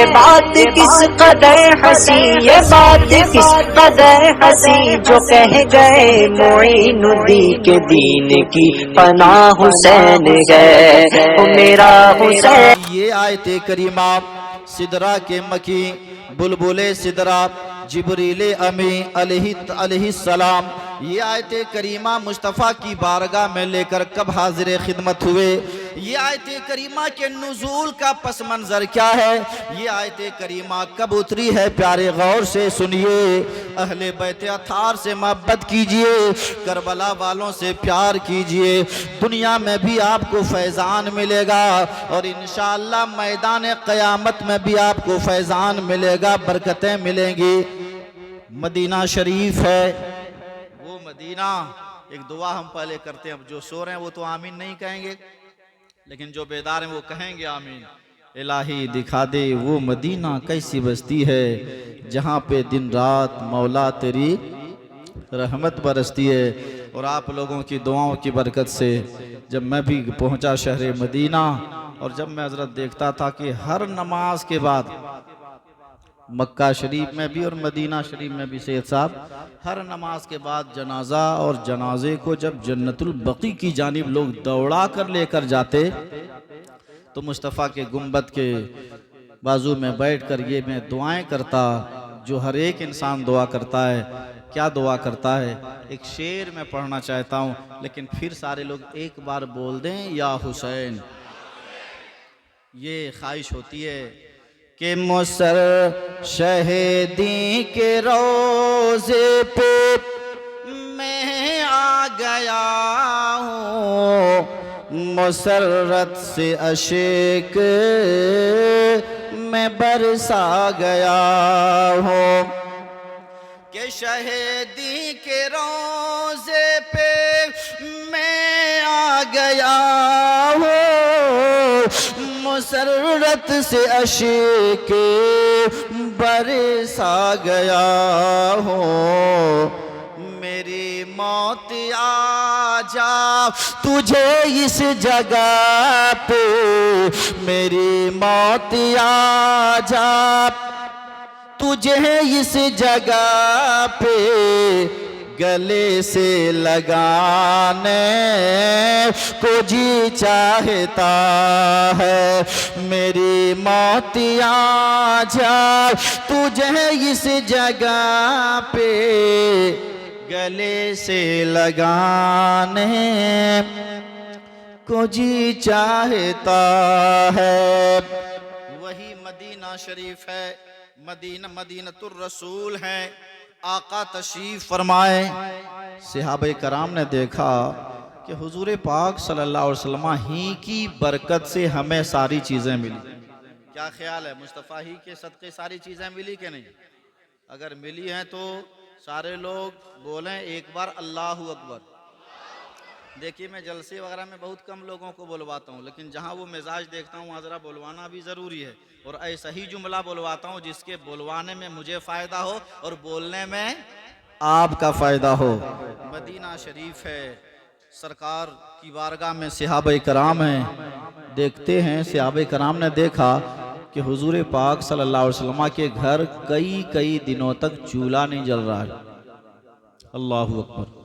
बात किस कदर हंसी, ये बात किस कदर हंसी, जो कह गए मोइनुद्दीन के दीन की पनाह हुसैन है, ओ मेरा हुसैन। ये आयते करीमा सिदरा के मकी बुलबुले सिदरा जिब्रील अमी अलैहिस्सलाम, ये आयते करीमा मुस्तफ़ा की बारगाह में लेकर कब हाजिर खिदमत हुए, ये आयते करीमा के नुज़ूल का पस मंज़र क्या है, ये आयते करीमा कब उतरी है, प्यारे गौर से सुनिए। अहले बैत अतार से मोहब्बत कीजिए, करबला वालों से प्यार कीजिए, दुनिया में भी आपको फैज़ान मिलेगा और इंशाअल्लाह मैदान क़यामत में भी आपको फैज़ान मिलेगा, बरकतें मिलेंगी। मदीना शरीफ है वो मदीना। एक दुआ हम पहले करते हैं, अब जो सो रहे हैं वो तो आमीन नहीं कहेंगे, लेकिन जो बेदार हैं वो कहेंगे आमीन। इलाही दिखा दे वो मदीना कैसी बस्ती है, जहाँ पे दिन रात मौला तेरी रहमत बरसती है। और आप लोगों की दुआओं की बरकत से जब मैं भी पहुँचा शहर मदीना, और जब मैं हज़रत देखता था कि हर नमाज के बाद मक्का शरीफ में भी और मदीना शरीफ में भी सैयद साहब हर नमाज के बाद जनाजा, और जनाजे को जब जन्नतुल बकी की जानिब लोग दौड़ा कर लेकर जाते, तो मुस्तफ़ा के गुंबद के बाजू में बैठकर ये मैं दुआएं करता जो हर एक इंसान दुआ करता है। क्या दुआ करता है, एक शेर मैं पढ़ना चाहता हूँ, लेकिन फिर सारे लोग एक बार बोल दें या हुसैन। ये ख्वाहिश होती है कि मुसर शहीदी के रोज़े पे मैं आ गया हूँ, मुसर्रत से अशक मैं बरसा गया हूँ, कि शहीदी के रोज़े पे मैं आ गया हूँ, मुसर्रत से अशक बरसा गया हूँ। मेरी मौत आ जा तुझे इस जगह पे, मेरी मौत आ जा तुझे इस जगह पे, गले से लगाने को जी चाहता है। मेरी मौत आ जाए तुझे इस जगह पे, गले से लगाने को जी चाहता है। वही मदीना शरीफ है, मदीनतुर रसूल है। आका तशरीफ फरमाए। सहाबे कराम ने देखा कि हुजूर पाक सल्लल्लाहु अलैहि वसल्लम ही की बरकत से हमें सारी चीज़ें मिली। क्या ख्याल है, मुस्तफ़ा ही के सदक़े सारी चीज़ें मिली कि नहीं? अगर मिली हैं तो सारे लोग बोलें एक बार अल्लाहु अकबर। देखिए, मैं जलसे वगैरह में बहुत कम लोगों को बुलवाता हूँ, लेकिन जहाँ वो मिजाज देखता हूँ वहाँ ज़रा बुलवाना भी ज़रूरी है। और ऐसा ही जुमला बुलवाता हूँ जिसके बुलवाने में मुझे फ़ायदा हो और बोलने में आपका फ़ायदा हो। मदीना शरीफ है, सरकार की बारगाह में सहाबा कराम हैं। देखते हैं सहाबा कराम ने देखा कि हुजूर पाक सल्लल्लाहु अलैहि वसल्लम के घर कई दिनों तक चूल्हा नहीं जल रहा है। अल्लाहु अकबर।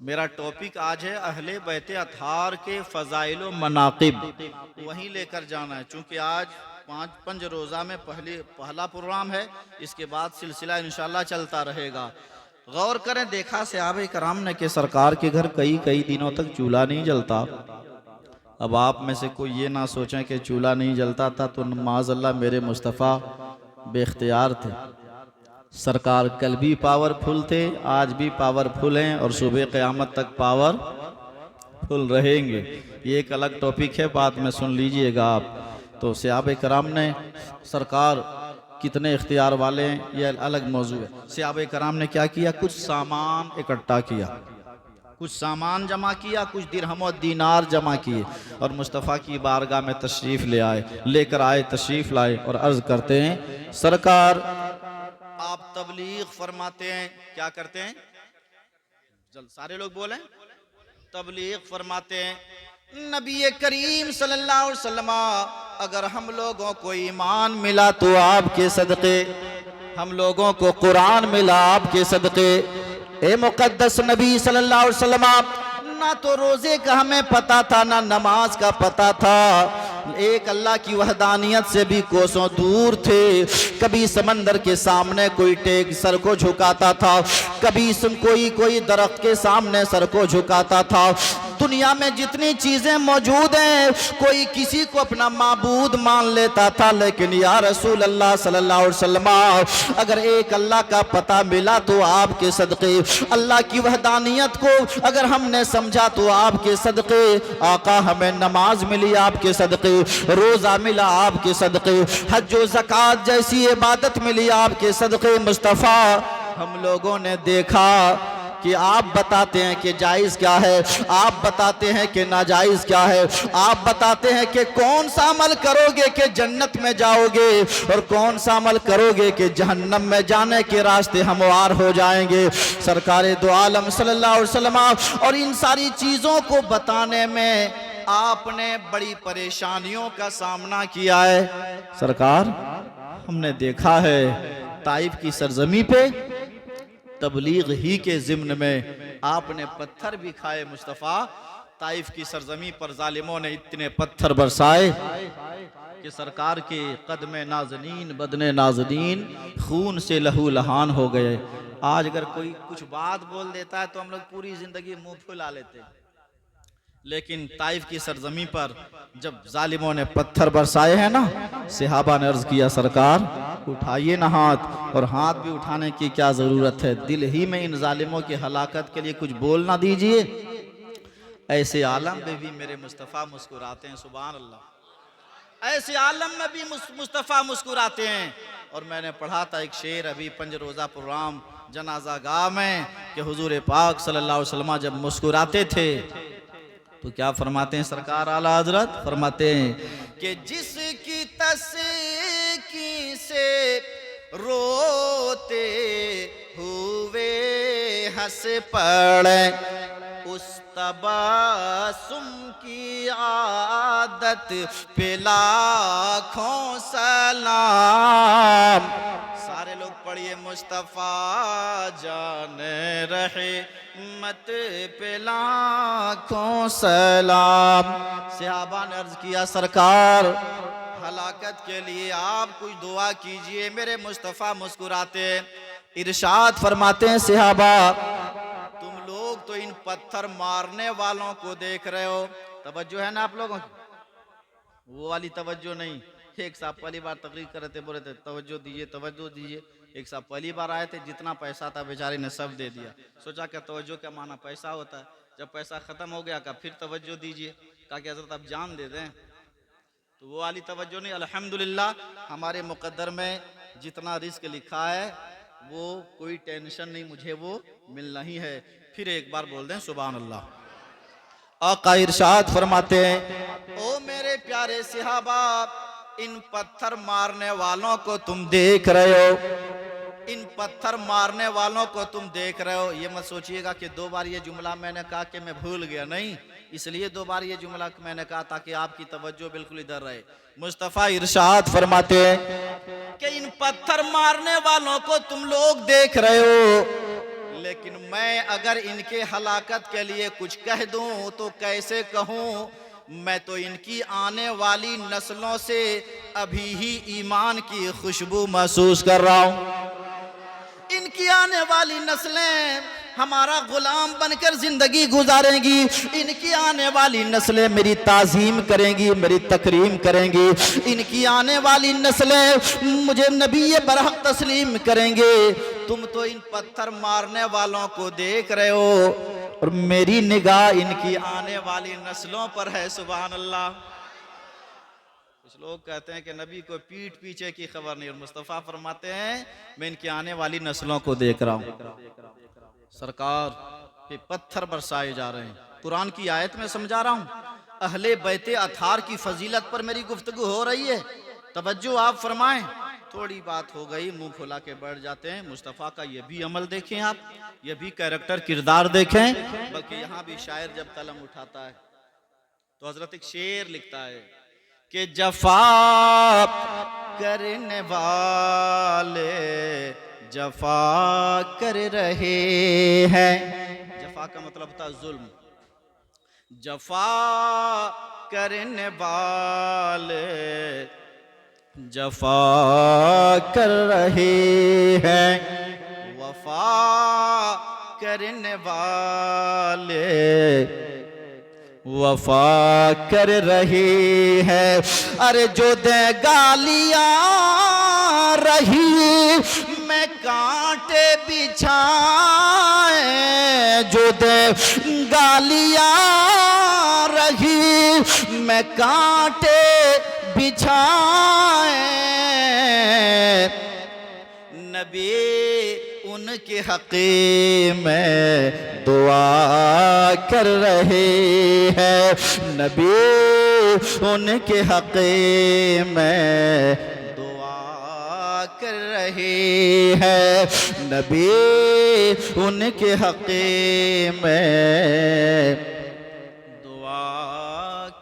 मेरा टॉपिक आज है अहले बैत अतार के फ़ज़ाइल व मनाक़िब, वहीं लेकर जाना है। चूँकि आज पंज रोज़ा में पहला प्रोग्राम है, इसके बाद सिलसिला इंशाअल्लाह चलता रहेगा। गौर करें, देखा सहाबा कराम ने कि सरकार के घर कई दिनों तक चूल्हा नहीं जलता। अब आप में से कोई ये ना सोचें कि चूल्हा नहीं जलता था तो माज़अल्लाह मेरे मुस्तफ़ा बेख्तियार थे। सरकार कल भी पावरफुल थे, आज भी पावरफुल हैं और सुबह क़यामत तक पावरफुल रहेंगे। ये एक अलग टॉपिक है, बाद में सुन लीजिएगा आप। तो सहाबा कराम ने सरकार कितने इख्तियार वाले हैं, ये अलग मौजू है। सहाबा कराम ने क्या किया, कुछ सामान इकट्ठा किया, कुछ सामान जमा किया, कुछ दिरहम और दीनार जमा किए और मुस्तफ़ा की बारगाह में तशरीफ़ लेकर आए, तशरीफ़ लाए और अर्ज़ करते हैं, सरकार आप तबलीग फरमाते हैं। क्या करते हैं? जल्द सारे लोग बोलें। तबलीग फरमाते हैं नबी करीम सल्लल्लाहु अलैहि वसल्लम, अगर हम लोगों को ईमान मिला तो आपके सदक़े, हम लोगों को कुरान मिला आपके सदक़े। ए मुक़द्दस नबी सल्लल्लाहु अलैहि वसल्लम, ना तो रोज़े का हमें पता था, ना नमाज का पता था, एक अल्लाह की वहदानियत से भी कोसों दूर थे। कभी समंदर के सामने कोई टेक सर को झुकाता था, कभी कोई दरख्त के सामने सर को झुकाता था। दुनिया में जितनी चीजें मौजूद हैं, कोई किसी को अपना माबूद मान लेता था, लेकिन या रसूल अल्लाह सल्लल्लाहु अलैहि वसल्लम, अगर एक अल्लाह का पता मिला तो आपके सदक़े, अल्लाह की वहदानियत को अगर हमने समझा तो आपके सदक़े, आका हमें नमाज मिली आपके सदक़े, रोज़ा मिला आपके सदक़े, हज व ज़कात जैसी इबादत मिली आपके सदक़े मुस्तफ़ा। हम लोगों ने देखा कि आप बताते हैं कि जायज़ क्या है, आप बताते हैं कि नाजायज़ क्या है, आप बताते हैं कि कौन सा अमल करोगे कि जन्नत में जाओगे और कौन सा अमल करोगे कि जहन्नम में जाने के रास्ते हमवार हो जाएंगे। सरकार दो आलम सल्लल्लाहु अलैहि वसल्लम, और इन सारी चीज़ों को बताने में आपने बड़ी परेशानियों का सामना किया है। सरकार, हमने देखा है ताइफ की सरजमी पे तबलीग ही के ज़िम्न में आपने पत्थर भी खाए मुस्तफ़ा। ताइफ की सरजमी पर जालिमों ने इतने पत्थर बरसाए कि सरकार के कदमे नाज़नीन बदने नाज़नीन खून से लहू लहान हो गए। आज अगर कोई कुछ बात बोल देता है तो हम लोग पूरी ज़िंदगी मुंह फुला लेते हैं, लेकिन ताइफ की सरजमी पर जब जालिमों ने पत्थर बरसाए हैं ना, सहाबा ने अर्ज किया सरकार उठाइए ना हाथ, और हाथ भी उठाने की क्या ज़रूरत है, दिल ही में इन जालिमों की हलाकत के लिए कुछ बोल ना दीजिए। ऐसे आलम में भी मेरे मुस्तफ़ा मुस्कुराते हैं, सुभान अल्लाह। ऐसे आलम में भी मुस्तफ़ा मुस्कुराते हैं। और मैंने पढ़ा था एक शेर अभी पंज रोज़ा प्रोग्राम जनाजा गाह में कि हुजूर पाक सल्लल्लाहु अलैहि वसल्लम जब मुस्कुराते थे तो क्या फरमाते हैं सरकार आला हजरत, फरमाते हैं कि जिसकी तस्की से रोते हुए हंस पड़े, उस तबस्सुम की आदत पे लाखों सलाम। सारे लोग पढ़िए मुस्तफ़ा जाने रहे मत पे लाखों सलाम। सहाबा ने अर्ज किया सरकार हलाकत के लिए आप कुछ दुआ कीजिए। मेरे मुस्तफ़ा मुस्कुराते इरशाद फरमाते हैं सहाबा, तुम लोग तो इन पत्थर मारने वालों को देख रहे हो, तवज्जो है ना आप लोगों की? वो वाली तवज्जो नहीं। एक साहब पहली बार तकरीर कर रहे थे, बोले थे तवज्जो दीजिए तवज्जो दीजिए। एक साहब पहली बार आए थे, जितना पैसा था बेचारे ने सब दे दिया। सोचा क्या तवज्जो क्या माना पैसा होता है, जब पैसा ख़त्म हो गया का फिर तवज्जो दीजिए, कहा कि हज़रत आप जान दे दें। तो वो वाली तवज्जो नहीं। अल्हम्दुलिल्लाह हमारे मुक़द्दर में जितना रिस्क लिखा है वो कोई टेंशन नहीं, मुझे वो मिलना ही है। फिर एक बार बोल दें सुभान अल्लाह। आका इरशाद फरमाते हैं, ओ मेरे प्यारे सहाबा, इन पत्थर मारने वालों को तुम देख रहे हो, इन पत्थर मारने वालों को तुम देख रहे हो। ये मत सोचिएगा कि दो बार ये जुमला मैंने कहा कि मैं भूल गया, नहीं, इसलिए दो बार ये जुमला मैंने कहा ताकि आपकी तवज्जो बिल्कुल इधर रहे। मुस्तफ़ा इरशाद फरमाते हैं कि इन पत्थर मारने वालों को तुम लोग देख रहे हो, लेकिन मैं अगर इनके हलाकत के लिए कुछ कह दूं तो कैसे कहूं? मैं तो इनकी आने वाली नस्लों से अभी ही ईमान की खुशबू महसूस कर रहा हूं। इनकी आने वाली नस्लें हमारा गुलाम बनकर जिंदगी गुजारेंगी, इनकी आने वाली नस्लें मेरी ताज़ीम करेंगी, मेरी तकरीम करेंगी, इनकी आने वाली नस्लें मुझे नबी बरहक तस्लीम करेंगे। तुम तो इन पत्थर मारने वालों को देख रहे हो और मेरी निगाह इनकी आने वाली नस्लों पर है। सुभान अल्लाह। कुछ लोग कहते हैं कि नबी को पीठ पीछे की खबर नहीं, और मुस्तफ़ा फरमाते हैं मैं इनकी आने वाली नस्लों को देख रहा हूँ। सरकार पे पत्थर बरसाए जा रहे हैं। कुरान की आयत में समझा रहा हूँ, अहले बैते अथार की फजीलत पर मेरी गुफ्तगू हो रही है, तवज्जो आप फरमाएं। थोड़ी बात हो गई मुंह फुला के बैठ जाते हैं। मुस्तफ़ा का ये भी अमल देखें आप, ये भी कैरेक्टर किरदार देखें। बल्कि यहाँ भी शायर जब कलम उठाता है तो हजरत एक शेर लिखता है कि जफा करने वाले जफा कर रहे हैं। जफा का मतलब था जुल्म। जफा करने वाले जफा कर रहे हैं, वफा करने वाले वफा कर रहे हैं। अरे जो दे गालियां रही मैं कांटे बिछाए, जो दे गालियां रही मैं कांटे बिछाए, नबी उनके हक़े में दुआ कर रहे हैं, नबी उनके हक़े में दुआ कर रहे हैं, नबी उनके हक़े में दुआ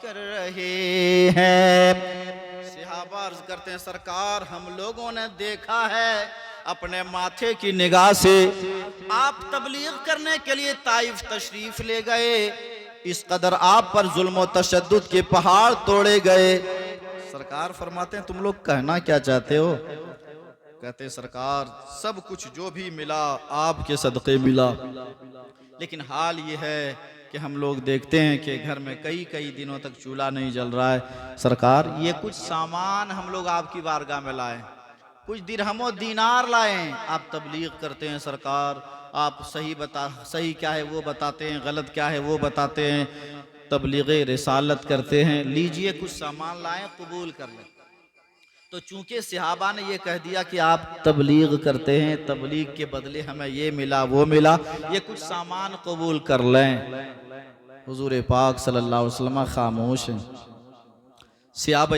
कर रहे हैं। सहाबा अर्ज़ करते हैं सरकार हम लोगों ने देखा है अपने माथे की निगाह से आप तबलीग करने के लिए ताइफ तशरीफ ले गए, इस कदर आप पर जुल्म व तशद्दुद के पहाड़ तोड़े गए। सरकार फरमाते हैं तुम लोग कहना क्या चाहते हो? कहते हैं सरकार सब कुछ जो भी मिला आपके सदक़े मिला, लेकिन हाल ये है कि हम लोग देखते हैं कि घर में कई कई दिनों तक चूल्हा नहीं जल रहा है। सरकार ये कुछ सामान हम लोग आपकी बारगाह में लाए, कुछ दिरहमो दीनार लाए, आप तबलीग करते हैं सरकार, आप सही क्या है वो बताते हैं, गलत क्या है वो बताते हैं, तबलीग रिसालत करते हैं, लीजिए कुछ सामान लाएं कबूल कर लें। तो चूंकि सहाबा ने ये कह दिया कि आप तबलीग करते हैं, तबलीग के बदले हमें ये मिला वो मिला, ये कुछ सामान कबूल कर लें। हुजूर पाक सल्लल्लाहु अलैहि वसल्लम खामोश हैं। सहाबा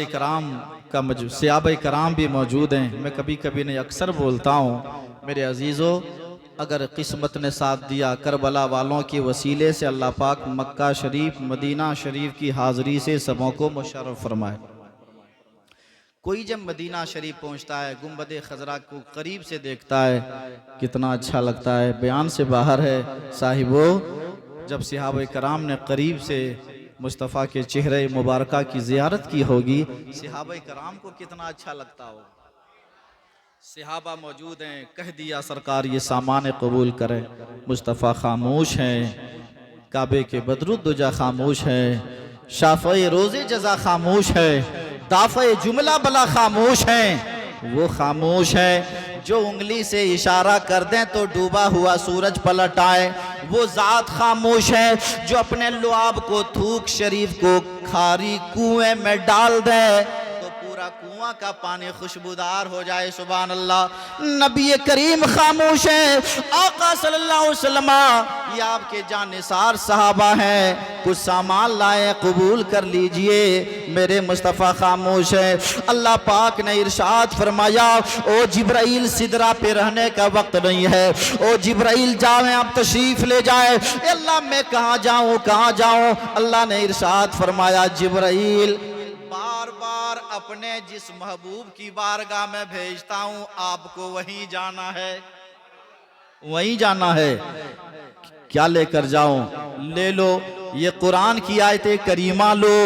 कराम भी मौजूद हैं। मैं कभी कभी नहीं अक्सर बोलता हूँ मेरे अजीज़ों, अगर किस्मत ने साथ दिया करबला वालों के वसीले से अल्लाह पाक मक्का शरीफ मदीना शरीफ की हाज़री से सबों को मुशर्रफ फरमाए। कोई जब मदीना शरीफ पहुँचता है गुंबद खजरा को करीब से देखता है कितना अच्छा लगता है, बयान से बाहर है। साहिबो जब सहाबा कराम ने करीब से मुस्तफ़ा के चेहरे मुबारक की ज़ियारत की होगी, सहाबा कराम को कितना अच्छा लगता हो। सहाबा मौजूद हैं, कह दिया सरकार ये सामान कबूल करें। मुस्तफ़ा खामोश हैं, काबे के बदरुद्दुजा खामोश हैं, शाफ़े रोज़े जज़ा खामोश है, दाफ़े जुमला बला खामोश हैं। वो खामोश है जो उंगली से इशारा कर दें तो डूबा हुआ सूरज पलट आए। वो ज़ात खामोश है जो अपने लुआब को थूक शरीफ को खारी कुएं में डाल दे तो पूरा कुआं का पानी खुशबूदार हो जाए। सुभान अल्लाह। नबी करीम खामोश है, आका सल्लल्लाहु अलैहि वसल्लम ये आपके जानिसार सहाबा हैं, कुछ सामान लाए कबूल कर लीजिए। मेरे मुस्तफ़ा खामोश है। अल्लाह पाक ने इरशाद फरमाया ओ जिब्राइल सिदरा पे रहने का वक्त नहीं है, ओ जिब्राइल जाए आप तशरीफ ले जाए। अल्लाह मैं कहाँ जाऊँ कहाँ जाऊँ? अल्लाह ने इरशाद फरमाया जिब्राइल बार बार अपने जिस महबूब की बारगाह में भेजता हूँ आपको वहीं जाना है, वहीं जाना है। क्या लेकर जाऊं? ले लो ये कुरान की आयते करीमा लो,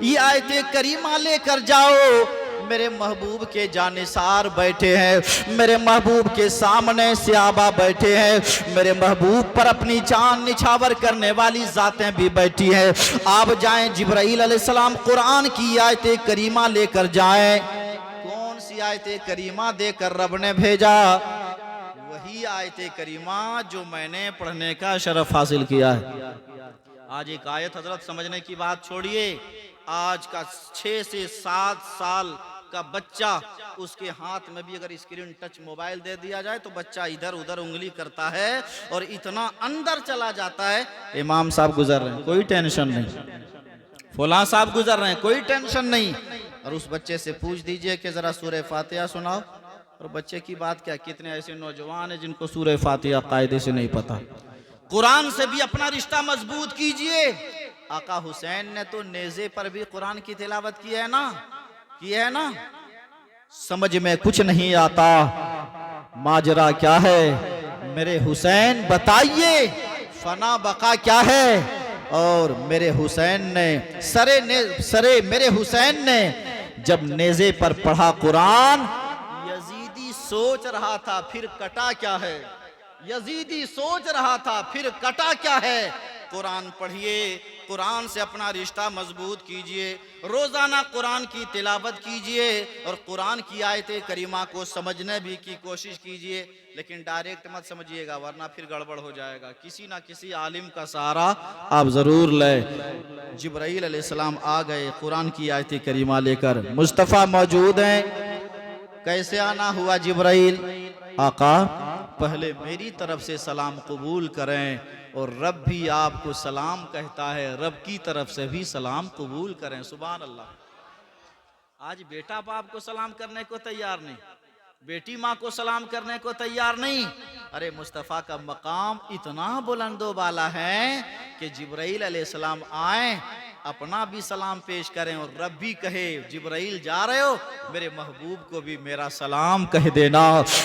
ये आयते करीमा लेकर जाओ। मेरे महबूब के जानिसार बैठे हैं, मेरे महबूब के सामने सहाबा बैठे हैं, मेरे महबूब पर अपनी जान निछावर करने वाली जातें भी बैठी हैं। आप जाएं जिब्राइल अलैहिस्सलाम कुरान की आयते करीमा लेकर जाएं। कौन सी आयते करीमा देकर रब ने भेजा? वही आयते करीमा जो मैंने पढ़ने का शरफ हासिल किया है। आज एक आयत हजरत समझने की बात छोड़िए, आज का 6 से 7 साल का बच्चा उसके हाथ में भी अगर स्क्रीन टच मोबाइल दे दिया जाए तो बच्चा इधर उधर उंगली करता है और इतना अंदर चला जाता है। इमाम साहब गुजर रहे हैं कोई टेंशन नहीं, फलां साहब गुजर रहे हैं कोई टेंशन नहीं, और उस बच्चे से पूछ दीजिए कि जरा सूरह फातिहा सुनाओ, और बच्चे की बात क्या, कितने ऐसे नौजवान हैं जिनको सूरह फातिहा कायदे से नहीं पता। कुरान से भी अपना रिश्ता मजबूत कीजिए। आका हुसैन ने तो नेज़े पर भी कुरान की तिलावत की है ना, की है ना। समझ में कुछ नहीं आता, माजरा क्या है मेरे हुसैन बताइए, फना बका क्या है। और मेरे हुसैन ने सरे मेरे हुसैन ने जब नेज़े पर पढ़ा कुरान, यजीदी सोच रहा था फिर कटा क्या है, यजीदी सोच रहा था फिर कटा क्या है। कुरान पढ़िए, कुरान से अपना रिश्ता मजबूत कीजिए, रोजाना कुरान की तिलावत कीजिए और कुरान की आयत करीमा को समझने भी की कोशिश कीजिए, लेकिन डायरेक्ट मत समझिएगा वरना फिर गड़बड़ हो जाएगा। किसी ना किसी आलिम का सहारा आप जरूर लें। जिब्राइल अलैहिस्सलाम आ गए कुरान की आयत करीमा लेकर, मुस्तफ़ा मौजूद हैं। कैसे आना हुआ जिब्राइल? आका पहले मेरी तरफ से सलाम कबूल करें और रब भी आपको सलाम कहता है, रब की तरफ से भी सलाम कबूल करें। सुभान अल्लाह। आज बेटा बाप को सलाम करने को तैयार नहीं, बेटी माँ को सलाम करने को तैयार नहीं। अरे मुस्तफ़ा का मकाम इतना बुलंदो वाला है कि जिब्राइल अलैहिस्सलाम आए, अपना भी सलाम पेश करें और रब भी कहे जिब्राइल जा रहे हो, मेरे महबूब को भी मेरा सलाम कह देना।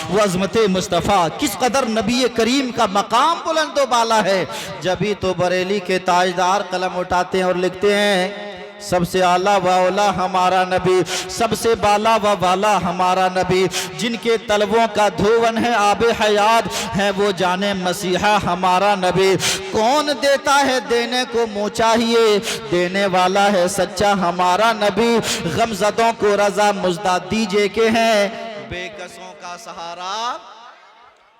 वो अज़मत मुस्तफ़ा किस कदर नबी करीम का मकाम बुलंदो वाला है। जब ही तो बरेली के ताजदार कलम उठाते हैं और लिखते हैं सबसे आला व औला हमारा नबी, सबसे बाला व वाला हमारा नबी, जिनके तलवों का धुवन है आबे हयात है वो जाने मसीहा हमारा नबी। कौन देता है देने को मुँह चाहिए, देने वाला है सच्चा हमारा नबी। गमज़दों को रजा मुज़दा दीजिए के हैं बेकसों का सहारा,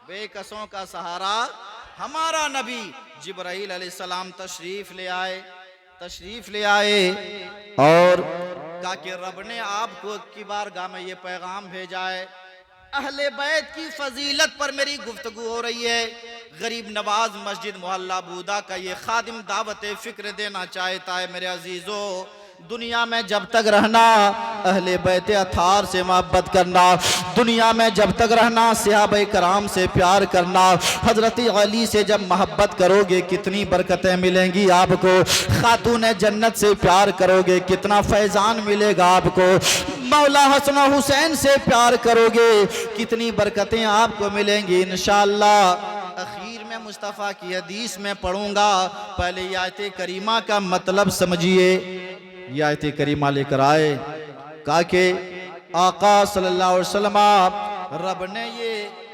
बेकसों का सहारा हमारा नबी। जिब्राइल अलैहिस्सलाम तशरीफ ले आए और कहा कि रब ने आपको की बारगाह में ये पैगाम भेजा है, अहले बैत की फजीलत पर मेरी गुफ्तगू हो रही है। गरीब नवाज मस्जिद मोहल्ला बूदा का ये खादिम दावत फिक्र देना चाहता है। मेरे अजीजों, दुनिया में जब तक रहना अहले बैत अथार से मोहब्बत करना, दुनिया में जब तक रहना सहाबा कराम से प्यार करना, हजरत अली से जब मोहब्बत करोगे कितनी बरकतें मिलेंगी आपको, खातून जन्नत से प्यार करोगे कितना फैजान मिलेगा आपको, मौला हसन हुसैन से प्यार करोगे कितनी बरकतें आपको मिलेंगी इंशाअल्लाह। आखिर में मुस्तफ़ा की हदीस में पढ़ूंगा, पहले ये आयत करीमा का मतलब समझिए। ये आयत करीमा लेकर आए, कहा कि आका सल्लल्लाहु अलैहि वसल्लम रब ने ये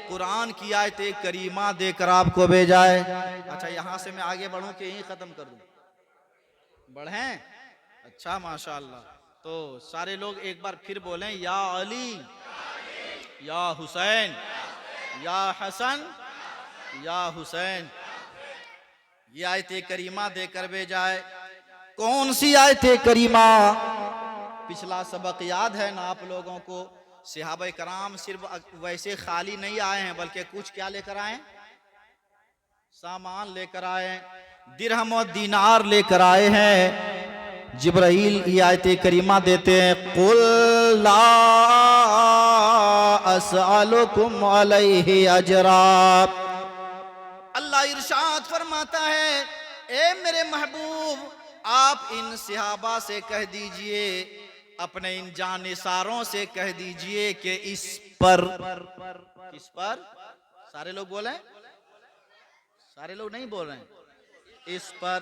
कुरान की आयत करीमा देकर आपको भेजा है। अच्छा, यहाँ से मैं आगे बढ़ूं कि यहीं खत्म कर दूं? बढ़ें? अच्छा माशाअल्लाह। तो सारे लोग एक बार फिर बोलें, या अली, या हुसैन, या हसन, या हुसैन। ये आयत करीमा देकर भेजा है। कौन सी आयत करीमा? पिछला सबक याद है ना आप लोगों को? सहाबा कराम सिर्फ वैसे खाली नहीं आए हैं, बल्कि कुछ क्या लेकर आए? सामान लेकर आए, दिरहम और दीनार लेकर आए हैं। जिब्राइल ये आयत करीमा देते हैं, कुल ला अस्अलुकुम अलैहि अजरा। अल्लाह इरशाद फरमाता है, ए मेरे महबूब, आप इन सहाबा से कह दीजिए, अपने इन जानिसारों से कह दीजिए कि इस पर, किस पर? सारे लोग बोले, सारे लोग नहीं बोल रहे हैं। इस पर,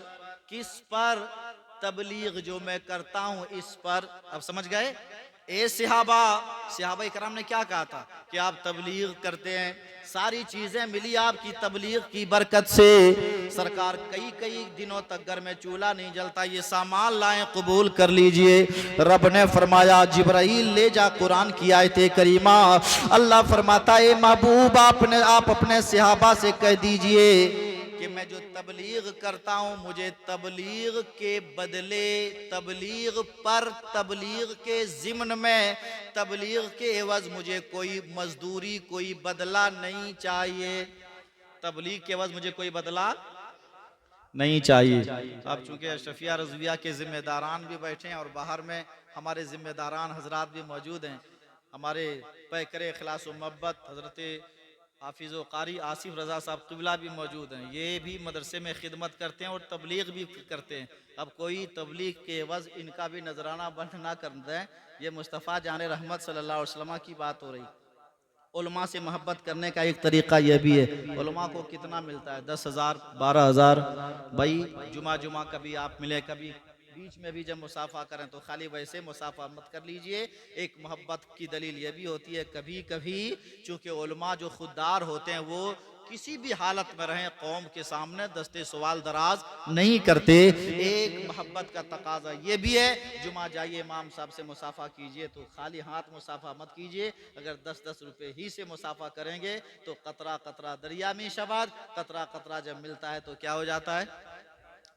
किस पर? तबलीग जो मैं करता हूं इस पर। अब समझ गए? ए सहाबा इकराम ने क्या कहा था कि आप तबलीग करते हैं, सारी चीजें मिली आपकी तबलीग की बरकत से। सरकार कई दिनों तक घर में चूल्हा नहीं जलता, ये सामान लाएं कबूल कर लीजिए। रब ने फरमाया जिब्राइल ले जा कुरान की आयत करीमा। अल्लाह फरमाता है महबूब आप अपने सहाबा से कह दीजिए कि मैं जो तबलीग करता हूं, मुझे तबलीग के बदले, तबलीग पर, तबलीग के ज़िम्न में, तबलीग के एवज मुझे कोई मजदूरी, कोई बदला नहीं चाहिए। तबलीग के एवज मुझे कोई बदला नहीं चाहिए। अब चूंकि अशरफिया रज़विया के जिम्मेदारान भी बैठे हैं और बाहर में हमारे जिम्मेदारान हजरात भी मौजूद हैं, हमारे पैकर इखलास व मोहब्बत हजरत हाफिज़ व कारी आसिफ रज़ा साहब क़िबला भी मौजूद हैं, ये भी मदरसे में खिदमत करते हैं और तबलीग भी करते हैं। अब कोई तबलीग के एवज़ इनका भी नजराना बंद ना कर दें। ये मुस्तफ़ा जान रहमत सल्लल्लाहु अलैहि वसल्लम की बात हो रही। उलमा से मोहब्बत करने का एक तरीका यह भी है। उलमा को कितना मिलता है? 10,000 12,000। भाई जुमा जुमा कभी आप मिले, कभी बीच में भी जब मुसाफा करें तो खाली वैसे मुसाफा मत कर लीजिए। एक मोहब्बत की दलील यह भी होती है, कभी कभी चूंकि उलमा जो खुददार होते हैं वो किसी भी हालत में रहें कौम के सामने दस्ते सवाल दराज नहीं करते। एक मोहब्बत का तकाजा ये भी है। जुमा जाइए इमाम साहब से मुसाफा कीजिए तो खाली हाथ मुसाफा मत कीजिए। अगर 10-10 रुपए ही से मुसाफा करेंगे तो कतरा कतरा दरिया में शबाद, कतरा कतरा जब मिलता है तो क्या हो जाता है?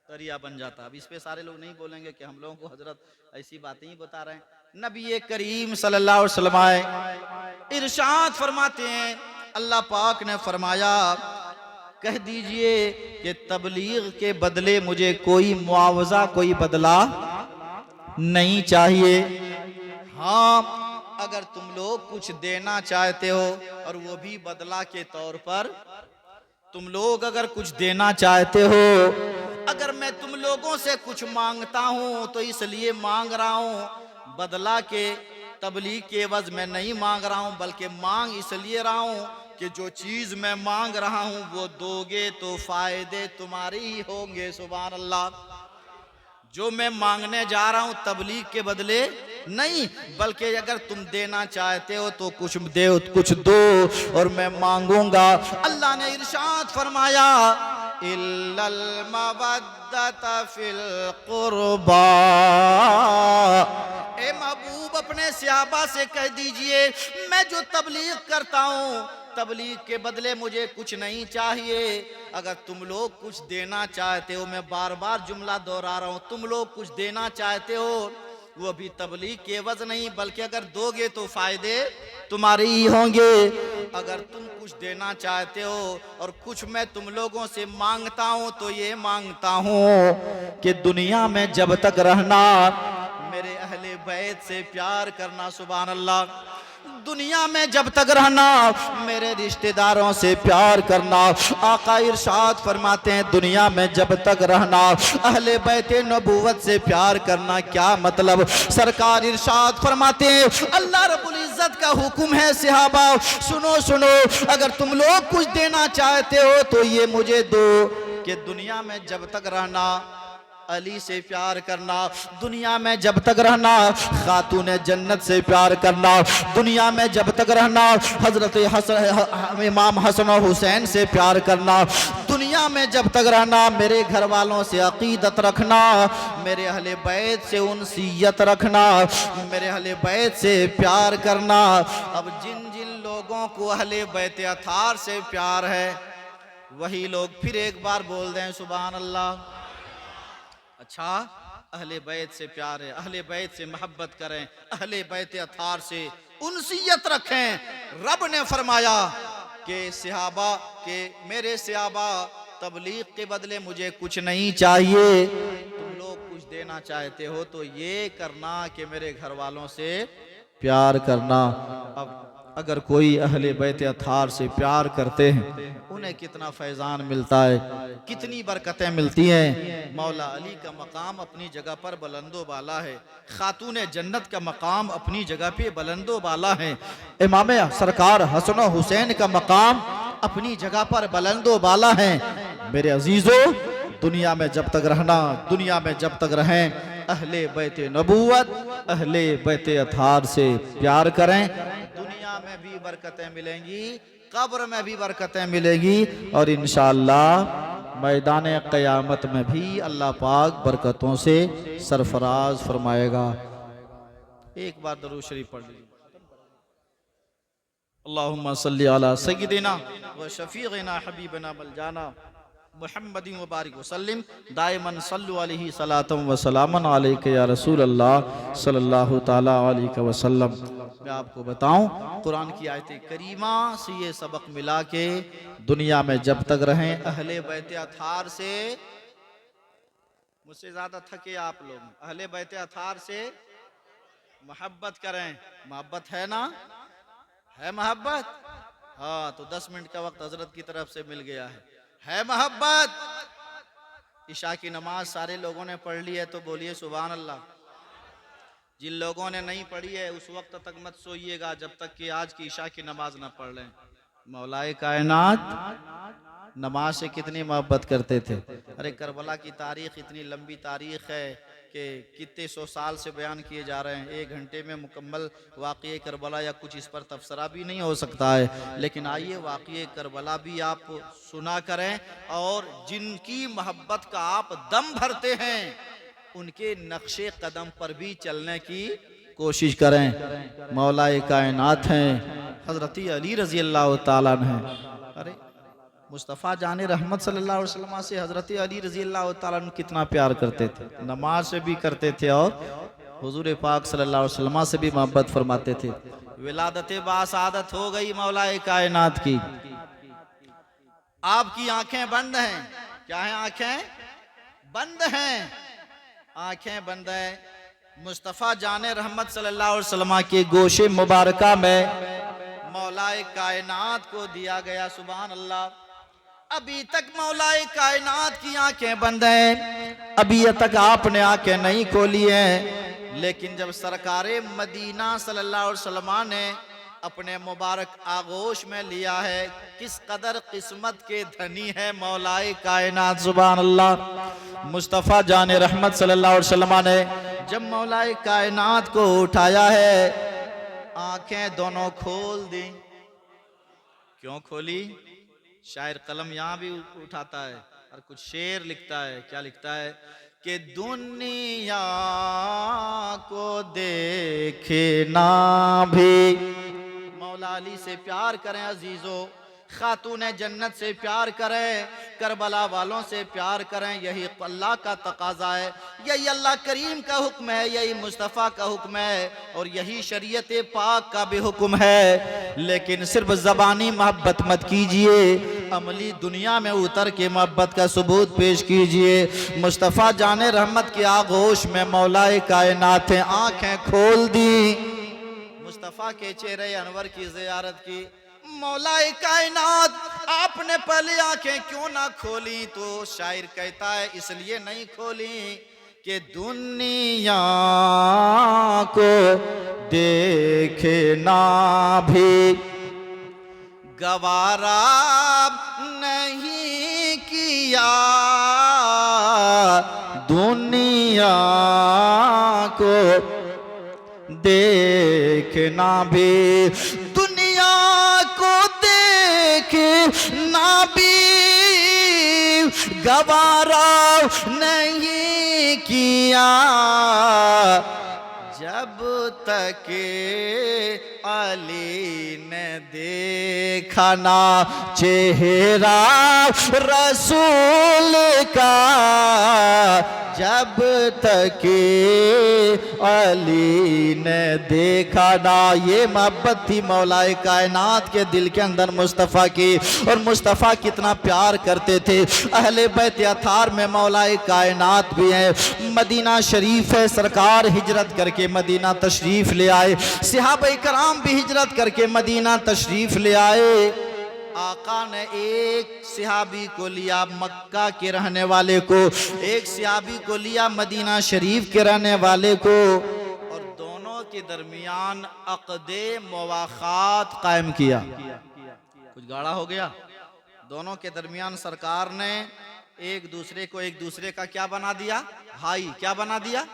दरिया बन जाता है। अब इस पे सारे लोग नहीं बोलेंगे कि हम लोगों को हजरत ऐसी बातें ही बता रहे हैं। नबी करीम सल्लल्लाहु अलैहि वसल्लम इरशाद फरमाते हैं, अल्लाह पाक ने फरमाया, कह दीजिए कि तबलीग के बदले मुझे कोई मुआवजा, कोई बदला नहीं चाहिए। हाँ, अगर तुम लोग कुछ देना चाहते हो और वो भी बदला के तौर पर, तुम लोग अगर कुछ देना चाहते हो, अगर मैं तुम लोगों से कुछ मांगता हूं तो इसलिए मांग रहा हूं बदला के, तबलीग के एवज में नहीं मांग रहा हूं, बल्कि मांग इसलिए रहा हूं कि जो चीज मैं मांग रहा हूं वो दोगे तो फायदे तुम्हारे ही होंगे। सुभान अल्लाह। जो मैं मांगने जा रहा हूं तबलीग के बदले नहीं, बल्कि अगर तुम देना चाहते हो तो कुछ दे, कुछ दो और मैं मांगूंगा। अल्लाह ने इरशाद फरमाया, इल्लल मवद्दत फिल कुर्बा। ए महबूब अपने सहाबा से कह दीजिए, मैं जो तबलीग करता हूं तबलीग के बदले मुझे कुछ नहीं चाहिए। अगर तुम लोग कुछ देना चाहते हो, मैं बार बार जुमला दोहरा रहा हूं, तुम लोग कुछ देना चाहते हो वो भी तबलीग के एवज नहीं, बल्कि अगर दोगे तो फायदे तुम्हारे ही होंगे। अगर तुम कुछ देना चाहते हो और कुछ मैं तुम लोगों से मांगता हूं तो ये मांगता हूं कि दुनिया में जब तक रहना मेरे अहले बैत से प्यार करना। सुभान अल्लाह। दुनिया में जब तक रहना मेरे रिश्तेदारों से प्यार करना। आका इरशाद फरमाते हैं, दुनिया में जब तक रहना अहले बैते नबूवत से प्यार करना। क्या मतलब? सरकार इरशाद फरमाते हैं, अल्लाह रब्बुल इज्जत का हुक्म है, सहाबा सुनो सुनो, अगर तुम लोग कुछ देना चाहते हो तो ये मुझे दो कि दुनिया में जब तक रहना अली से प्यार करना, दुनिया में जब तक रहना खातून जन्नत से प्यार करना, दुनिया में जब तक रहना हजरत इमाम हसन और हुसैन से प्यार करना, दुनिया में जब तक रहना मेरे घर वालों से अकीदत रखना, मेरे अहले बैत से उनसीयत रखना, मेरे अहले बैत से प्यार करना। अब जिन जिन लोगों को अहले बैत अथार से प्यार है वही लोग फिर एक बार बोल दें सुभान अल्लाह। अच्छा, अहले बैत से प्यार है, अहले बैत से मोहब्बत करें, अहले बैत अथार से उनसीयत रखें। रब ने फरमाया कि सहाबा के मेरे सहाबा तबलीग के बदले मुझे कुछ नहीं चाहिए, तुम लोग कुछ देना चाहते हो तो ये करना कि मेरे घर वालों से प्यार करना। अब अगर कोई अहले बैत अथार से प्यार करते हैं उन्हें कितना फैजान मिलता है, कितनी बरकतें मिलती हैं। मौला अली का मकाम अपनी जगह पर बुलंदो बाला है, खातून जन्नत का मकाम अपनी जगह पे बुलंदो बाला है, इमाम सरकार हसन हुसैन का मकाम अपनी जगह पर बुलंदो बाला है। मेरे अजीजों, दुनिया में जब तक रहना, दुनिया में जब तक रहें अहले बैत नबूवत, अहले बैत अथार से प्यार करें। दुनिया में भी बरकतें मिलेंगी, कब्र में भी बरकतें मिलेगी और इंशाअल्लाह मैदान क़यामत में भी अल्लाह पाक बरकतों से सरफराज फरमाएगा। एक बार दरूद शरीफ पढ़ लीजिए। अल्लाहुम्मा सल्ली अला सय्यिदिना व शफीइना हबीबना मलजाना मुहम्मदिन व बारिक वसल्लिम दाइमन सल्लु अलैहि सलातम व सलामन अलैका या रसूल अल्लाह सल्लल्लाहु ताला अलैहि वसल्लम। मैं आपको बताऊं, कुरान की आयत करीमा से ये सबक मिला के दुनिया में जब तक रहें अहले बैत अथार से, मुझसे ज्यादा थके आप लोग, अहले बैत अथार से मोहब्बत करें। मोहब्बत है ना? है मोहब्बत? हाँ, तो 10 मिनट का वक्त हजरत की तरफ से मिल गया है मोहब्बत। ईशा की नमाज सारे लोगों ने पढ़ ली है तो बोलिए सुभान अल्लाह। जिन लोगों ने नहीं पढ़ी है उस वक्त तक मत सोइएगा जब तक कि आज की ईशा की नमाज ना पढ़ लें। मौलाए कायनात नमाज से कितनी मोहब्बत करते थे। अरे करबला की तारीख इतनी लंबी तारीख है कि कितने सौ साल से बयान किए जा रहे हैं। 1 घंटे में मुकम्मल वाक़ये करबला या कुछ इस पर तबसरा भी नहीं हो सकता है। लेकिन आइए वाक़ये करबला भी आप सुना करें और जिनकी मोहब्बत का आप दम भरते हैं उनके नक्शे कदम पर भी चलने की कोशिश करें। मौलाए कायनात हैं हज़रत अली रज़ी अल्लाह ताला अन्हु। अरे मुस्तफ़ा जाने रहमत सल्लल्लाहु अलैहि वसल्लम से हज़रत अली रज़ी अल्लाह ताला अन्हु कितना प्यार करते थे। नमाज से भी करते थे और हुजूर पाक सल्लल्लाहु अलैहि वसल्लम से भी मोहब्बत फरमाते थे। विलादत बासादत हो गई मौलाए कायनात की। आपकी आंखें बंद हैं। क्या है? आंखें बंद हैं। आंखें बंद है। मुस्तफ़ा जाने रहमत सल्लल्लाहु अलैहि वसल्लम के गोशे मुबारका में मौलाए कायनात को दिया गया। सुभान अल्लाह। अभी तक मौलाए कायनात की आंखें बंद हैं। अभी तक आपने आंखें नहीं खोली हैं। लेकिन जब सरकारे मदीना सल्लल्लाहु अलैहि वसल्लम ने अपने मुबारक आगोश में लिया है, किस कदर किस्मत के धनी है मौलाए कायनात। सुभान अल्लाह। मुस्तफ़ा जाने रहमत सल्लल्लाहु अलैहि वसल्लम ने जब मौलाए कायनात को उठाया है, आंखें दोनों खोल दी। क्यों खोली? शायर कलम यहाँ भी उठाता है और कुछ शेर लिखता है। क्या लिखता है? कि दुनिया को देखे ना भी मौला अली से प्यार करें अजीजों, खातून जन्नत से प्यार करें, करबला वालों से प्यार करें। यही अल्लाह का तकाजा है, यही अल्लाह करीम का हुक्म है, यही मुस्तफ़ा का हुक्म है और यही शरीयत पाक का भी हुक्म है। लेकिन सिर्फ ज़बानी मोहब्बत मत कीजिए, अमली दुनिया में उतर के मोहब्बत का सबूत पेश कीजिए। मुस्तफ़ा जाने रहमत के आगोश में मौलाए कायनात ने आंखें खोल दी। मुस्तफ़ा के चेहरे अनवर की ज़ियारत की। मौलाए कायनात आपने पहले आंखें क्यों ना खोली? तो शायर कहता है इसलिए नहीं खोली कि दुनिया को देखे ना भी गवारा नहीं किया, दुनिया को देखना भी, दुनिया को देखना भी गवारा नहीं किया, जब तक अली ने देखा ना चेहरा रसूल का, जब तक अली ने देखा ना। ये मोहब्बत थी मौलाए कायनात के दिल के अंदर मुस्तफ़ा की। और मुस्तफ़ा कितना प्यार करते थे। अहले बैत अतार में मौलाए कायनात भी हैं। मदीना शरीफ है, सरकार हिजरत करके मदीना तशरीफ़ ले आए। सहाबा कराम भी हिजरत करके मदीना तशरीफ़ ले आए। आका ने एक सहाबी को लिया मक्का के रहने वाले को, एक सहाबी को लिया मदीना शरीफ के रहने वाले को, और दोनों के दरमियान अक़दे मुवाख़ात कायम किया। कुछ गाढ़ा हो गया। दोनों के दरमियान सरकार ने एक दूसरे को एक दूसरे का क्या बना दिया? भाई। क्या बना दिया?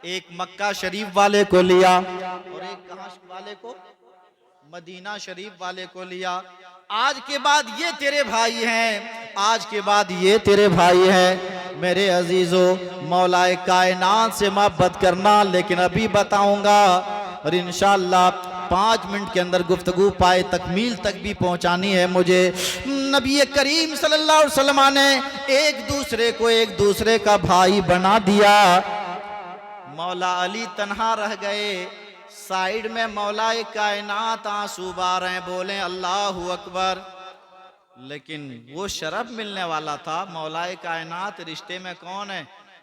एक मक्का शरीफ वाले को लिया और एक कहाँ वाले को? मदीना शरीफ वाले को लिया। आज के बाद ये तेरे भाई हैं, आज के बाद ये तेरे भाई हैं। मेरे अजीजों, मौलाए कायनात से मोहब्बत करना, लेकिन अभी बताऊंगा और इंशाअल्लाह 5 मिनट के अंदर गुफ्तगू पाए तकमील तक भी पहुंचानी है मुझे। नबी करीम सल्लल्लाहु अलैहि वसल्लम ने एक दूसरे को एक दूसरे का भाई बना दिया। मौला अली तन्हा रह गए। साइड में मौलाए कायनात आंसू बहा रहे हैं, बोले अल्लाहु अकबर। लेकिन वो शरफ मिलने वाला था। मौलाए कायनात रिश्ते में कौन है?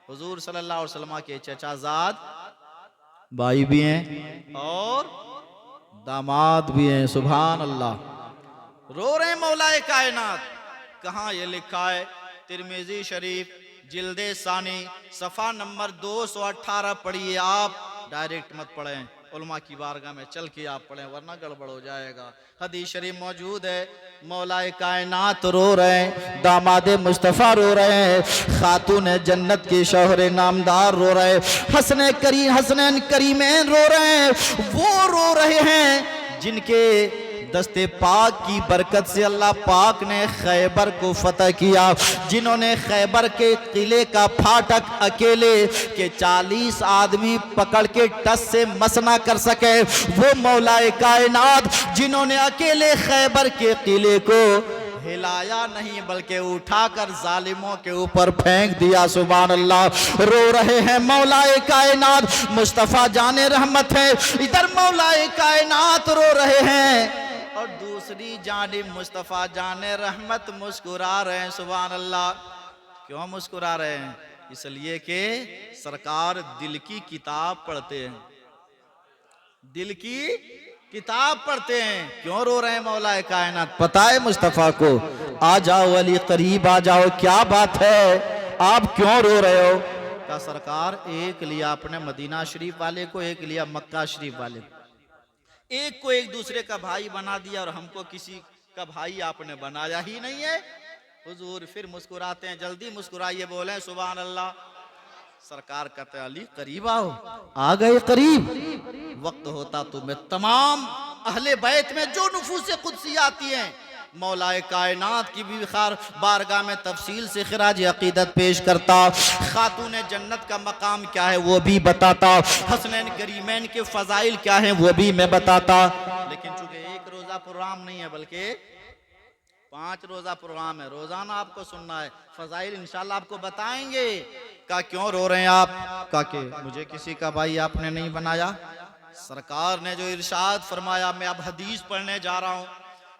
हुजूर सल्लल्लाहु अलैहि वसल्लम के चचाजाद भाई भी हैं और दामाद भी हैं। सुभान अल्लाह। रो रहे हैं मौलाए कायनात। कहाँ ये लिखा है? तिरमिजी शरीफ जिल्दे सानी सफ़ा नंबर 218 पढ़िए आप, डायरेक्ट मत पढ़ें, उलमा की बारगाह में चल के आप पढ़ें वरना गड़बड़ हो जाएगा। हदीस शरीफ मौजूद है, मौलाए कायनात रो रहे हैं, दामादे मुस्तफ़ा रो रहे हैं, खातून जन्नत के शौहरे नामदार रो रहे हैं, हसनैन करीमैन रो रहे हैं। वो रो रहे हैं जिनके दस्ते पाक की बरकत से अल्लाह पाक ने खैबर को फतह किया, जिन्होंने खैबर के किले का फाटक अकेले के 40 आदमी पकड़ के टस से मस ना कर सके, वो मौलाए कायनात जिन्होंने अकेले खैबर के किले को हिलाया नहीं बल्कि उठाकर जालिमों के ऊपर फेंक दिया। सुभान अल्लाह। रो रहे हैं मौलाए कायनात, मुस्तफ़ा जाने रहमत है, इधर मौलाए कायनात रो रहे हैं और दूसरी जानिब मुस्तफ़ा जाने रहमत मुस्कुरा रहे हैं। सुभान अल्लाह। क्यों मुस्कुरा रहे हैं? इसलिए कि सरकार दिल की किताब पढ़ते हैं, दिल की किताब पढ़ते हैं। क्यों रो रहे हैं मौलाए कायनात? पता है मुस्तफ़ा को, आ जाओ अली करीब आ जाओ, क्या बात है, आप क्यों रो रहे हो? का सरकार एक लिया अपने मदीना शरीफ वाले को, एक लिया मक्का शरीफ वाले को, एक को एक दूसरे का भाई बना दिया और हमको किसी का भाई आपने बनाया ही नहीं है। हुजूर फिर मुस्कुराते हैं, जल्दी मुस्कुराइए, बोले सुभान अल्लाह। सरकार कहते हैं अली करीब आओ, आ गए करीब। वक्त होता तो मैं तमाम अहले बैत में जो नुफूस कुदसी आती हैं मौलाए कायनात की भी खार बारगाह में तफसील से खिराज अकीदत पेश करता, खातून जन्नत का मकाम क्या है वो भी बताता, हसनैन करीमैन के फजाइल क्या हैं वो भी मैं बताता। लेकिन चूंकि एक रोजा प्रोग्राम नहीं है बल्कि 5 रोजा प्रोग्राम है, रोजाना आपको सुनना है, फजाइल इंशाल्लाह आपको बताएंगे। का क्यों रो रहे हैं आप? का के मुझे किसी का भाई आपने नहीं बनाया। सरकार ने जो इरशाद फरमाया, मैं अब हदीस पढ़ने जा रहा हूँ,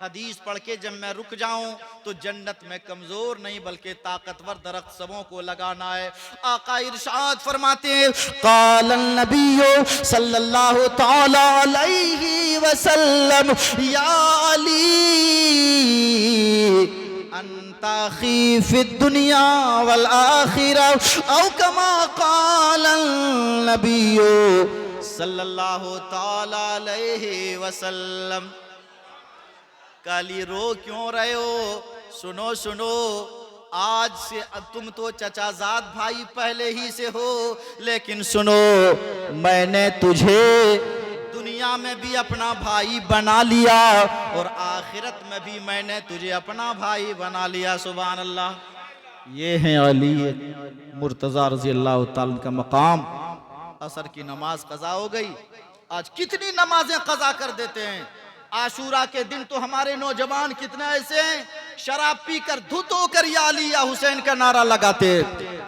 हदीस पढ़ के जब मैं रुक जाऊं तो जन्नत में कमजोर नहीं बल्कि ताकतवर दरख्त सबों को लगाना है। आका इरशाद फरमाते हैं, क़ालन नबिय्यु सल्लल्लाहु तआला अलैहि वसल्लम या अली अंता अखी फिद दुनिया वल आखिरा औ कमा क़ालन नबिय्यु सल्लल्लाहु तआला अलैहि वसल्लम। काली रो क्यों रहे हो? सुनो सुनो, आज से तुम तो चचाजाद भाई पहले ही से हो, लेकिन सुनो मैंने तुझे दुनिया में भी अपना भाई बना लिया और आखिरत में भी मैंने तुझे अपना भाई बना लिया। सुभान अल्लाह। ये है अली मुर्तज़ा रज़ी अल्लाह ताला का मकाम। असर की नमाज कज़ा हो गई, आज कितनी नमाजें कज़ा कर देते हैं। आशूरा के दिन तो हमारे नौजवान कितने ऐसे हैं शराब पीकर धुत होकर या अली या हुसैन का नारा लगाते।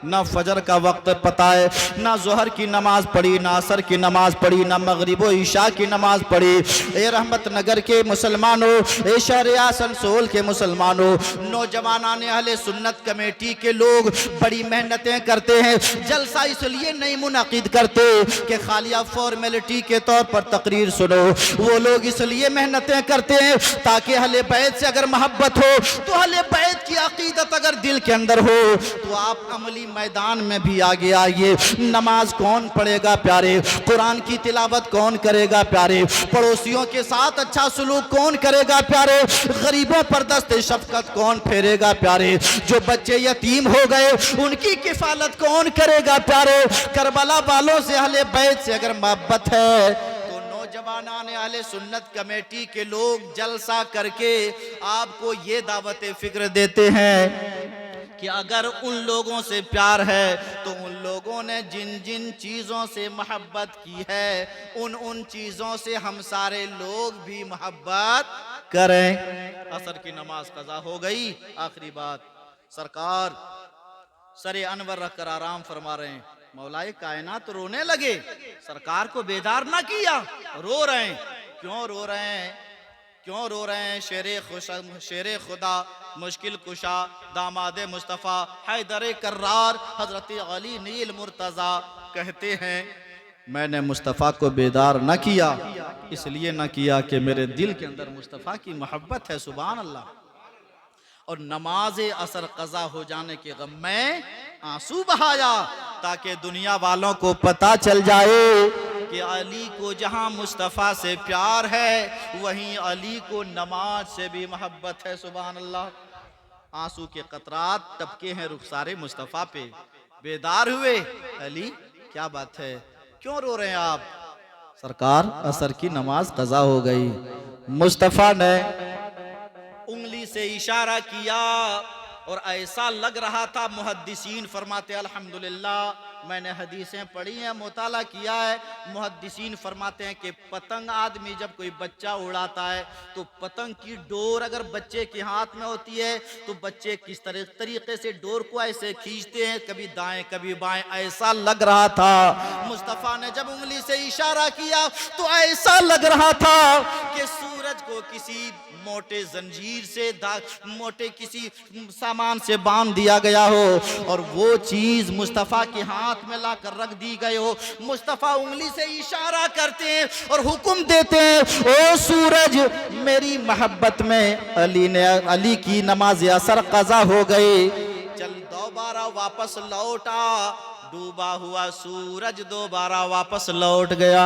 ना फजर का वक्त पता है, ना जोहर की नमाज पढ़ी, ना असर की नमाज पढ़ी, ना मगरिब व ईशा की नमाज पढ़ी। ए रहमत नगर के मुसलमानों, ए शहर आसनसोल के मुसलमानों, नौजवानाने अहले सुन्नत कमेटी के लोग बड़ी मेहनतें करते हैं। जलसा इसलिए नहीं मुनक़िद करते कि खाली आप फॉर्मेलिटी के तौर पर तकरीर सुनो, वो लोग इसलिए मेहनतें करते हैं ताकि अहले बैत से अगर मोहब्बत हो तो अहले बैत की अकीदत अगर दिल के अंदर हो तो आप अमली मैदान में भी आगे आइए। नमाज कौन पढ़ेगा प्यारे? कुरान की तिलावत कौन करेगा प्यारे? पड़ोसियों के साथ अच्छा सलूक कौन करेगा प्यारे? गरीबों पर दस्ते शफकत कौन फेरेगा प्यारे? जो बच्चे यतीम हो गए उनकी किफालत कौन करेगा प्यारे? करबला वालों से अहले बैत से अगर मोहब्बत है जवानाने अहले सुन्नत कमेटी के लोग जलसा करके आपको ये दावत फिक्र देते हैं कि अगर उन लोगों से प्यार है तो उन लोगों ने जिन जिन चीज़ों से मोहब्बत की है उन चीज़ों से हम सारे लोग भी मोहब्बत करें। असर की नमाज कज़ा हो गई। आखिरी बात, सरकार सरे अनवर रखकर आराम फरमा रहे हैं, मौलाए कायनात रोने लगे, सरकार को बेदार ना किया, रो रहे हैं। क्यों रो रहे हैं? क्यों रो रहे हैं? शेरे खुदा मुश्किल कुशा दामादे मुस्तफ़ा हैदर कर्रार हजरत अली नील मुर्तज़ा कहते हैं मैंने मुस्तफ़ा को बेदार न किया, इसलिए न किया कि मेरे दिल के अंदर मुस्तफ़ा की मोहब्बत है। सुभान अल्लाह। और नमाज असर कज़ा हो जाने के गम में आंसू बहाया, ताकि दुनिया वालों को पता चल जाए कि अली को जहां मुस्तफ़ा से प्यार है, वहीं अली को नमाज से भी मोहब्बत है। सुभान अल्लाह। आंसू के कतरात टपके हैं रुखसारे मुस्तफ़ा पे। बेदार हुए, अली क्या बात है, क्यों रो रहे हैं आप? सरकार, असर की नमाज कज़ा हो गई। मुस्तफ़ा ने उंगली से इशारा किया और ऐसा लग रहा था, मुहद्दिसीन फरमाते अल्हम्दुलिल्लाह, मैंने हदीसें पढ़ी हैं, मुताला किया है, मुहद्दिसीन फरमाते हैं कि पतंग आदमी जब कोई बच्चा उड़ाता है तो पतंग की डोर अगर बच्चे के हाथ में होती है तो बच्चे किस तरीके से डोर को ऐसे खींचते हैं, कभी दाएं कभी बाएं। ऐसा लग रहा था। मुस्तफ़ा ने जब उंगली से इशारा किया तो ऐसा लग रहा था कि सूरज को किसी मोटे जंजीर से मोटे किसी सामान से बांध दिया गया हो और वो चीज मुस्तफ़ा के हाथ में लाकर रख दी गई हो। मुस्तफ़ा उंगली से इशारा करते हैं और हुक्म देते हैं, ओ सूरज, मेरी मोहब्बत में अली की नमाज असर कज़ा हो गई। चल दोबारा वापस लौटा। डूबा हुआ सूरज दोबारा वापस लौट गया।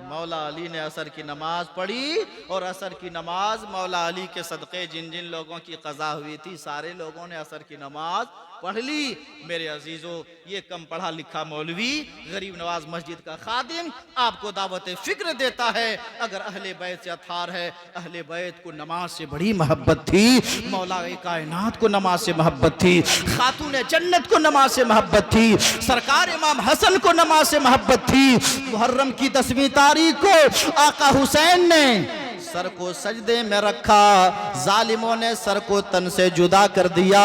मौला अली ने असर की नमाज पढ़ी और असर की नमाज मौला अली के सदक़े जिन जिन लोगों की क़ज़ा हुई थी, सारे लोगों ने असर की नमाज पढ़ ली। मेरे अजीज़ों, ये कम पढ़ा लिखा मौलवी, गरीब नवाज मस्जिद का खादिम आपको दावत फ़िक्र देता है। अगर अहले बैत से अथार है, अहले बैत को नमाज से बड़ी मोहब्बत थी, मौला कायनात को नमाज से मोहब्बत थी, खातून जन्नत को नमाज से मोहब्बत थी, सरकार इमाम हसन को नमाज से मोहब्बत थी। मुहर्रम की 10वीं तारीख को आका हुसैन ने सर को सजदे में रखा, जालिमों ने सर को तन से जुदा कर दिया।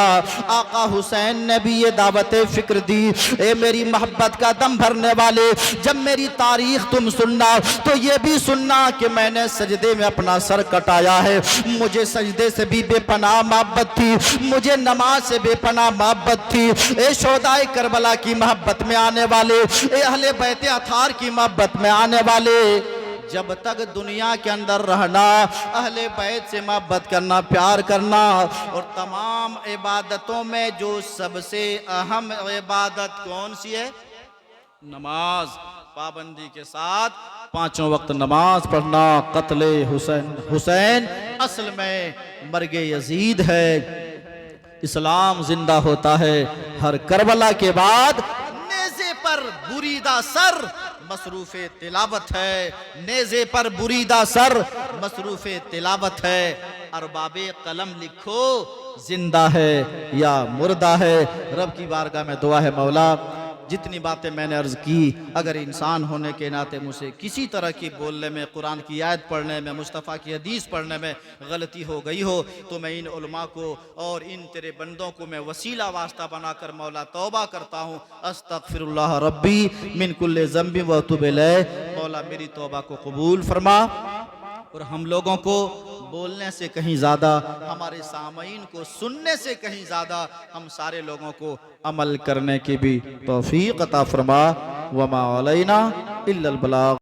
आका हुसैन ने भी ये दावत फिक्र दी, ए मेरी मोहब्बत का दम भरने वाले, जब मेरी तारीख तुम सुनना तो ये भी सुनना कि मैंने सजदे में अपना सर कटाया है। मुझे सजदे से भी बेपनाह मोहब्बत थी, मुझे नमाज से बेपनाह मोहब्बत थी। ए शोहदाए करबला की मोहब्बत में आने वाले, ए अहले बैत अथार की मोहब्बत में आने वाले, जब तक दुनिया के अंदर रहना, अहले बैत से मोहब्बत करना, प्यार करना, और तमाम इबादतों में जो सबसे अहम इबादत कौन सी है? नमाज। पाबंदी के साथ 5 वक्त नमाज पढ़ना। कत्ले हुसैन, हुसैन असल में मर्गे यजीद है। इस्लाम जिंदा होता है हर करबला के बाद। नेज़े पर बुरीदा सर मसरूफ़ तिलावत है, नेज़े पर बुरीदा सर मसरूफ़ तिलावत है। अरबाबे कलम लिखो, जिंदा है या मुर्दा है। रब की बारगाह में दुआ है, मौला जितनी बातें मैंने अर्ज़ की, अगर इंसान होने के नाते मुझसे किसी तरह की बोलने में, कुरान की आयत पढ़ने में, मुस्तफ़ा की हदीस पढ़ने में गलती हो गई हो तो मैं इन उलमा को और इन तेरे बंदों को मैं वसीला वास्ता बनाकर मौला तौबा करता हूँ। अस्तग़फिरुल्लाह रब्बी मिन कुल्लि ज़ंबि व अतूबु इलैह। मौला मेरी तौबा को कबूल फरमा और हम लोगों को बोलने से कहीं ज़्यादा, हमारे सामईन को सुनने से कहीं ज़्यादा, हम सारे लोगों को अमल करने की भी तौफीक अता फरमा। वमा अलैना इल्लल बलाग।